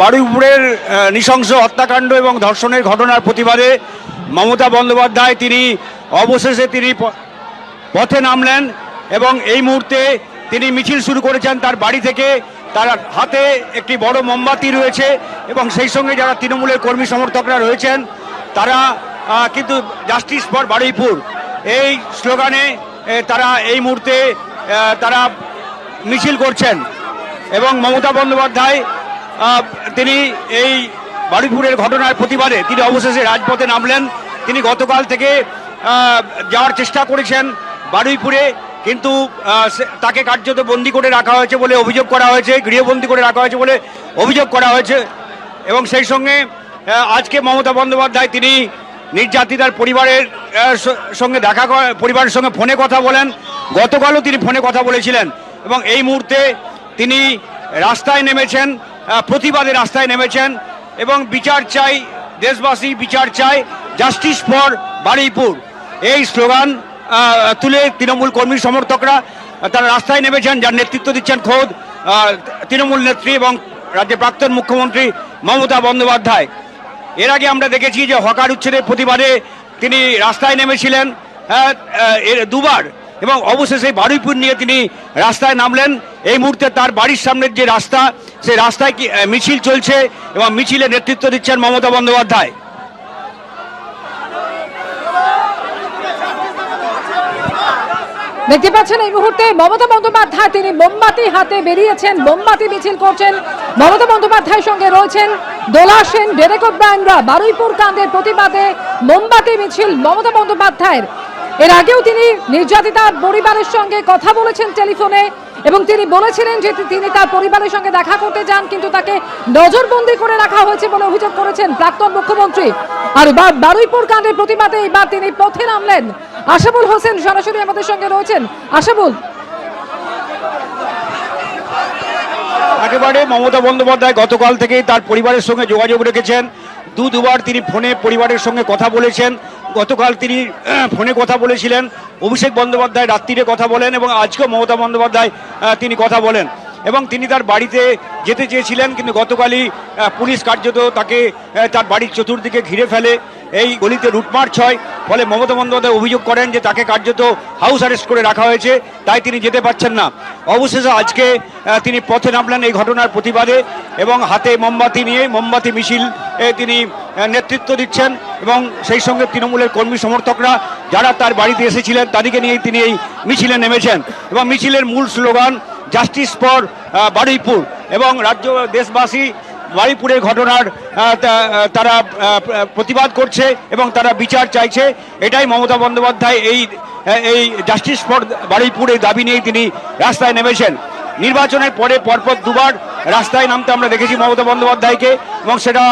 বারুইপুরের নৃশংস হত্যাকাণ্ড এবং ধর্ষণের ঘটনার প্রতিবাদে মমতা বন্দ্যোপাধ্যায় তিনি অবশেষে পথে নামলেন এবং এই মুহূর্তে তিনি মিছিল শুরু করেছেন তার বাড়ি থেকে। তার হাতে একটি বড় মোমবাতি রয়েছে এবং সেই সঙ্গে যারা তৃণমূলের কর্মী সমর্থকরা রয়েছেন তারা কিন্তু জাস্টিস ফর বারুইপুর এই স্লোগানে তারা এই মুহূর্তে তারা মিছিল করছেন। এবং মমতা বন্দ্যোপাধ্যায় তিনি এই বারুইপুরের ঘটনার প্রতিবাদে তিনি অবশেষে রাজপথে নামলেন। তিনি গতকাল থেকে যাওয়ার চেষ্টা করেছেন বারুইপুরে, কিন্তু তাকে কার্যত বন্দি করে রাখা হয়েছে বলে অভিযোগ করা হয়েছে, গৃহবন্দী করে রাখা হয়েছে বলে অভিযোগ করা হয়েছে। এবং সেই সঙ্গে আজকে মমতা বন্দ্যোপাধ্যায় তিনি নির্যাতিতার পরিবারের সঙ্গে পরিবারের সঙ্গে ফোনে কথা বলেন। গতকালও তিনি ফোনে কথা বলেছিলেন এবং এই মুহূর্তে তিনি রাস্তায় নেমেছেন, প্রতিবাদে রাস্তায় নেমেছেন এবং বিচার চাই, দেশবাসী বিচার চাই, জাস্টিস ফর বারুইপুর এই স্লোগান তুলে তৃণমূল কর্মী সমর্থকরা তারা রাস্তায় নেমেছেন, যার নেতৃত্ব দিচ্ছেন খোদ তৃণমূল নেত্রী এবং রাজ্যের প্রাক্তন মুখ্যমন্ত্রী মমতা বন্দ্যোপাধ্যায়। এর আগে আমরা দেখেছি যে হকার উচ্ছেদের প্রতিবাদে তিনি রাস্তায় নেমেছিলেন এর দুবার এবং অবশেষে বারুইপুর নিয়ে তিনি রাস্তায় নামলেন। এই মুহূর্তে তার বাড়ির সামনের যে রাস্তা, সেই রাস্তায় মিছিল চলছে এবং মিছিলে নেতৃত্ব দিচ্ছেন মমতা বন্দ্যোপাধ্যায়। দেখতে পাচ্ছেন এই মুহূর্তে মমতা বন্দ্যোপাধ্যায় তিনি মোমবাতি হাতে বেরিয়েছেন, মোমবাতি মিছিল করছেন। মমতা বন্দ্যোপাধ্যায়ের সঙ্গে রয়েছেন দোলা সেন, ডেরেক ওব্রায়েনরা। বারুইপুর কাণ্ডের প্রতিবাদে মোমবাতি মিছিল মমতা বন্দ্যোপাধ্যায়ের। এর আগেও তিনি নির্যাতিতার পরিবারের সঙ্গে কথা বলেছেন টেলিফোনে এবং তিনি বলেছিলেন যে তিনি তার পরিবারের সঙ্গে দেখা করতে যান, কিন্তু তাকে নজরবন্দি করে রাখা হয়েছে বলে অভিযোগ করেছেন প্রাক্তন মুখ্যমন্ত্রী। আর বারুইপুর কাণ্ডের প্রতিবাদে এবার তিনি পথে নামলেন। আশাবুল হোসেন সরাসরি আমাদের সঙ্গে রয়েছেন। আশাবুল, একেবারে মমতা বন্দ্যোপাধ্যায় গতকাল থেকেই তার পরিবারের সঙ্গে যোগাযোগ রেখেছেন। দুবার তিনি ফোনে পরিবারের সঙ্গে কথা বলেছেন। গতকাল তিনি ফোনে কথা বলেছিলেন, অভিষেক বন্দ্যোপাধ্যায় রাত্রিরে কথা বলেন এবং আজকেও মমতা বন্দ্যোপাধ্যায় তিনি কথা বলেন এবং তিনি তার বাড়িতে যেতে চেয়েছিলেন, কিন্তু গতকালই পুলিশ কার্যত তাকে তার বাড়ির চতুর্দিকে ঘিরে ফেলে, এই গলিতে রুটমার্চ হয়। ফলে মমতা বন্দ্যোপাধ্যায় অভিযোগ করেন যে তাকে কার্যত হাউস অ্যারেস্ট করে রাখা হয়েছে, তাই তিনি যেতে পারছেন না। অবশেষে আজকে তিনি পথে নামলেন এই ঘটনার প্রতিবাদে এবং হাতে মোমবাতি নিয়ে মোমবাতি মিছিল তিনি নেতৃত্ব দিচ্ছেন এবং সেই সঙ্গে তৃণমূলের কর্মী সমর্থকরা যারা তার বাড়িতে এসেছিলেন তাদেরকে নিয়ে তিনি এই মিছিলে নেমেছেন এবং মিছিলের মূল স্লোগান জাস্টিস ফর বারুইপুর এবং রাজ্য দেশবাসী বারুইপুরের ঘটনার তারা প্রতিবাদ করছে এবং তারা বিচার চাইছে। এটাই মমতা বন্দ্যোপাধ্যায় এই জাস্টিস ফর বারুইপুর এই দাবি নিয়েই তিনি রাস্তায় নেমেছেন। নির্বাচনের পরে পরপর দুবার রাস্তায় নামতে আমরা দেখেছি মমতা বন্দ্যোপাধ্যায়কে এবং সেটা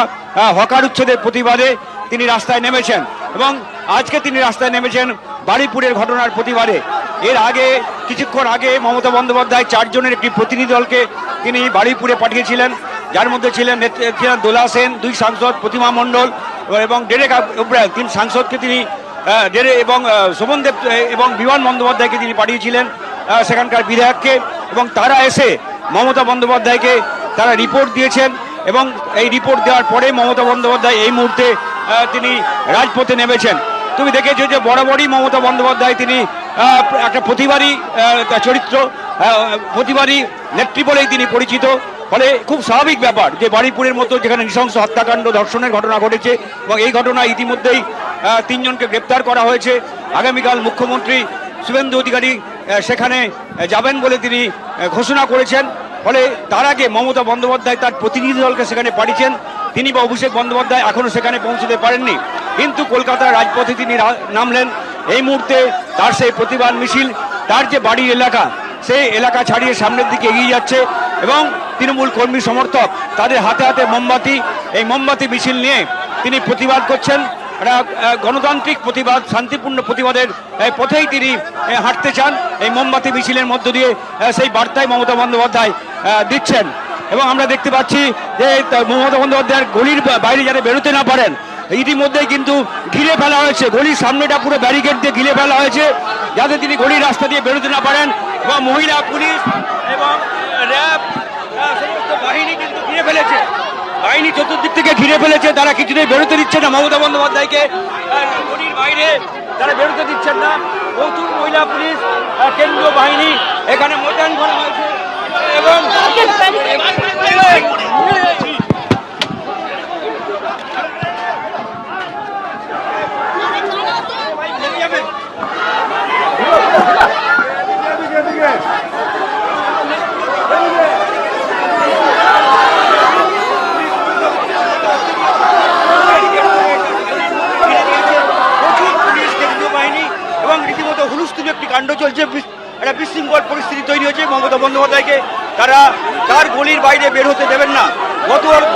হকার উচ্ছেদের প্রতিবাদে তিনি রাস্তায় নেমেছেন এবং আজকে তিনি রাস্তায় নেমেছেন বারুইপুরের ঘটনার প্রতিবাদে। এর আগে কিছুক্ষণ আগে মমতা বন্দ্যোপাধ্যায় 4 জনের একটি প্রতিনিধি দলকে তিনি বারুইপুরে পাঠিয়েছিলেন, যার মধ্যে ছিলেন দোলা সেন, 2 সাংসদ, প্রতিমা মণ্ডল এবং ডেরেক ওব্রায়েন 3 সাংসদকে তিনি এবং শোভনদেব এবং বিমান বন্দ্যোপাধ্যায়কে তিনি পাঠিয়েছিলেন সেখানকার বিধায়ককে এবং তারা এসে মমতা বন্দ্যোপাধ্যায়কে তারা রিপোর্ট দিয়েছেন এবং এই রিপোর্ট দেওয়ার পরে মমতা বন্দ্যোপাধ্যায় এই মুহূর্তে তিনি রাজপথে নেমেছেন। তুমি দেখেছো যে বরাবরই মমতা বন্দ্যোপাধ্যায় তিনি একটা প্রতিবাদী চরিত্র, প্রতিবাদী নেত্রী বলেই তিনি পরিচিত। ফলে খুব স্বাভাবিক ব্যাপার যে বারুইপুরের মতো যেখানে নৃশংস হত্যাকাণ্ড ধর্ষণের ঘটনা ঘটেছে এবং এই ঘটনা ইতিমধ্যেই 3 জনকে গ্রেপ্তার করা হয়েছে। আগামীকাল মুখ্যমন্ত্রী শুভেন্দু অধিকারী সেখানে যাবেন বলে তিনি ঘোষণা করেছেন। ফলে তার আগে মমতা বন্দ্যোপাধ্যায় তার প্রতিনিধি দলকে সেখানে পাঠিয়েছেন। তিনি বা অভিষেক বন্দ্যোপাধ্যায় এখনও সেখানে পৌঁছতে পারেননি, কিন্তু কলকাতার রাজপথে তিনি নামলেন। এই মুহূর্তে তার সেই প্রতিবাদ মিছিল তার যে বাড়ির এলাকা, সেই এলাকা ছাড়িয়ে সামনের দিকে এগিয়ে যাচ্ছে এবং তৃণমূল কর্মী সমর্থক তাদের হাতে হাতে মোমবাতি, এই মোমবাতি মিছিল নিয়ে তিনি প্রতিবাদ করছেন। গণতান্ত্রিক প্রতিবাদ, শান্তিপূর্ণ প্রতিবাদের পথেই তিনি হাঁটতে চান। এই মোমবাতি মিছিলের মধ্য দিয়ে সেই বার্তায় মমতা বন্দ্যোপাধ্যায় দিচ্ছেন এবং আমরা দেখতে পাচ্ছি যে মমতা বন্দ্যোপাধ্যায়ের গলির বাইরে যারা বেরোতে না পারেন ইতিমধ্যেই কিন্তু ঘিরে ফেলা হয়েছে, গলির সামনেটা পুরো ব্যারিকেড দিয়ে ঘিরে ফেলা হয়েছে যাতে তিনি গলির রাস্তা দিয়ে বেরোতে না পারেন এবং মহিলা পুলিশ এবং র্যাব সমস্ত বাহিনী কিন্তু ঘিরে ফেলেছে। বাহিনী চতুর্দিক থেকে ঘিরে ফেলেছে, তারা কিছুতেই বেরোতে দিচ্ছে না মমতা বন্দ্যোপাধ্যায়কে গলির বাইরে তারা বেরোতে দিচ্ছেন না। প্রচুর মহিলা পুলিশ কেন্দ্রীয় বাহিনী এখানে মোতায়েন করা হয়েছে এবং রীতিমতো হুলস্থুল একটি কাণ্ড চলছে, একটা বিশৃঙ্খল পরিস্থিতি তৈরি হয়েছে। মমতা বন্দ্যোপাধ্যায়কে তারা তার গলির বাইরে বের হতে দেবেন না।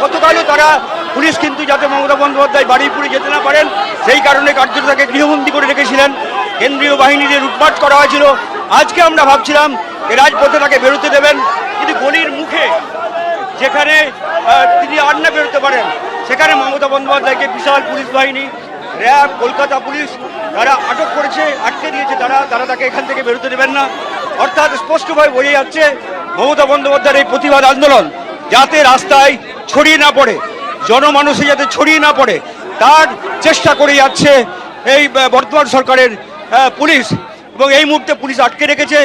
গতকালও তারা পুলিশ কিন্তু যাতে মমতা বন্দ্যোপাধ্যায় বারুইপুরে যেতে না পারেন সেই কারণে কার্যত তাকে গৃহবন্দী করে রেখেছিলেন, কেন্দ্রীয় বাহিনী দিয়ে লুটপাট করা হয়েছিল। আজকে আমরা ভাবছিলাম রাজপথে তাকে বেরোতে দেবেন, কিন্তু গলির মুখে যেখানে তিনি আর না বেরোতে পারেন সেখানে মমতা বন্দ্যোপাধ্যায়কে বিশাল পুলিশ বাহিনী, র্যাব, কলকাতা পুলিশ তারা আটক করেছে, আটকে দিয়েছে। তারা তাকে এখান থেকে বেরোতে দেবেন না। অর্থাৎ স্পষ্টভাবে বোঝা যাচ্ছে মমতা বন্দ্যোপাধ্যায়ের এই প্রতিবাদ আন্দোলন যাতে রাস্তায় ছড়িয়ে না পড়ে, জনমানুষে যাতে ছড়িয়ে না পড়ে তার চেষ্টা করে যাচ্ছে এই বর্তমান সরকারের পুলিশ। এবং এই মুহূর্তে পুলিশ আটকে রেখেছে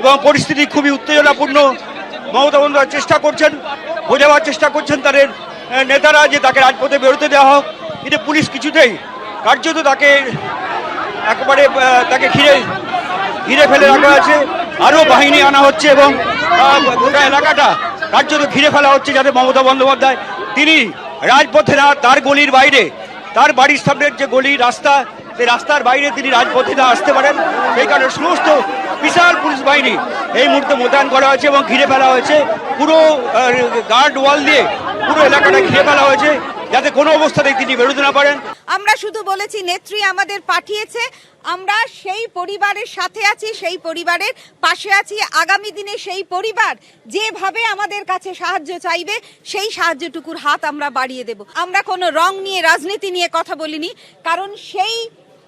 এবং পরিস্থিতি খুবই উত্তেজনাপূর্ণ। মমতা বন্দ্যোপাধ্যায় চেষ্টা করছেন, বোঝাবার চেষ্টা করছেন তাদের নেতারা যে তাকে রাজপথে বেরোতে দেওয়া হোক, কিন্তু পুলিশ কিছুতেই কার্যত তাকে একেবারে তাকে ঘিরে ফেলে রাখা আছে। আরও বাহিনী আনা হচ্ছে এবং গোটা এলাকাটা কার্যত ঘিরে ফেলা হচ্ছে যাতে মমতা বন্দ্যোপাধ্যায় তিনি রাজপথে না, তার গলির বাইরে, তার বাড়ির সামনের যে গলি রাস্তা সেই রাস্তার বাইরে তিনি রাজপথে না আসতে পারেন। সেই কারণে সমস্ত বিশাল পুলিশ বাহিনী এই মুহূর্তে মোতায়েন করা হয়েছে এবং ঘিরে ফেলা হয়েছে। পুরো গার্ড ওয়াল দিয়ে পুরো এলাকাটা ঘিরে ফেলা হয়েছে যাতে কোনো অবস্থাতেই তিনি বেরোতে না পারেন। আমরা শুধু বলেছি নেত্রী আমাদের পাঠিয়েছে, আমরা সেই পরিবারের সাথে আছি, সেই পরিবারের পাশে আছি। আগামী দিনে সেই পরিবার যেভাবে আমাদের কাছে সাহায্য চাইবে সেই সাহায্যটুকুর হাত আমরা বাড়িয়ে দেব। আমরা কোনো রং নিয়ে, রাজনীতি নিয়ে কথা বলিনি, কারণ সেই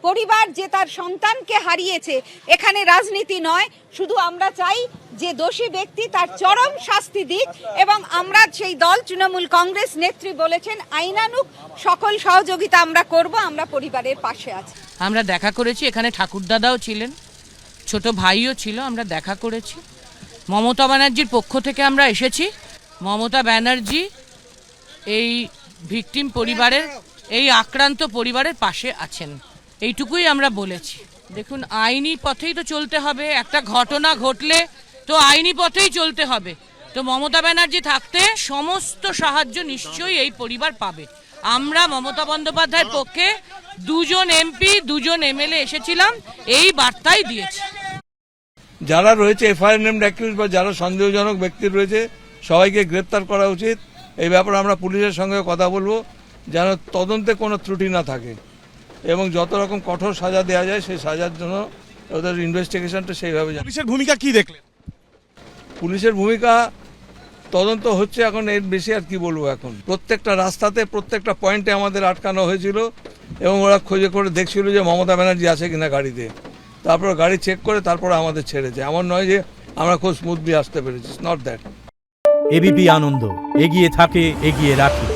পরিবার যে তার সন্তানকে হারিয়েছে, এখানে রাজনীতি নয়। শুধু আমরা চাই যে দোষী ব্যক্তি তার চরম শাস্তি দিক এবং আমরা সেই দল তৃণমূল কংগ্রেস নেত্রী বলেছেন আইনানুগ সকল সহযোগিতা আমরা করব, আমরা পরিবারের পাশে আছি। আমরা দেখা করেছি, এখানে ঠাকুরদাদাও ছিলেন, ছোট ভাইও ছিল, আমরা দেখা করেছি। মমতা ব্যানার্জির পক্ষ থেকে আমরা এসেছি। মমতা ব্যানার্জি এই ভিকটিম পরিবারের, এই আক্রান্ত পরিবারের পাশে আছেন, এইটুকুই আমরা বলেছি। দেখুন, আইনি পথেই তো চলতে হবে, একটা ঘটনা ঘটলে তো আইনি পথেই চলতে হবে। তো মমতা ব্যানার্জি থাকতে সমস্ত সাহায্য নিশ্চয়ই এই পরিবার পাবে। আমরা মমতা বন্দ্যোপাধ্যায়ের পক্ষে 2জন এমপি 2জন এমএলএ এসেছিলাম, এই বার্তাই দিয়েছি। যারা রয়েছে এফআইআর নেমড অ্যাকিউজ বা যারা সন্দেহজনক ব্যক্তি রয়েছে সবাইকে গ্রেপ্তার করা উচিত। এই ব্যাপারে আমরা পুলিশের সঙ্গে কথা বলবো যেন তদন্তে কোনো ত্রুটি না থাকে এবং যত রকম কঠোর সাজা দেওয়া যায় সেই সাজার জন্য ওদের ইনভেস্টিগেশনটা সেইভাবে। পুলিশের ভূমিকা কি দেখলেন? পুলিশের ভূমিকা তদন্ত হচ্ছে, এখন এর বেশি আর কি বলবো। এখন প্রত্যেকটা রাস্তাতে প্রত্যেকটা পয়েন্টে আমাদের আটকানো হয়েছিল এবং ওরা খোঁজে করে দেখছিল যে মমতা ব্যানার্জি আছে কিনা গাড়িতে, তারপর গাড়ি চেক করে তারপরে আমাদের ছেড়েছে। এমন নয় যে আমরা খুব স্মুথলি আসতে পেরেছি, নট দ্যাট। এবিপি আনন্দ এগিয়ে থাকে, এগিয়ে রাখে।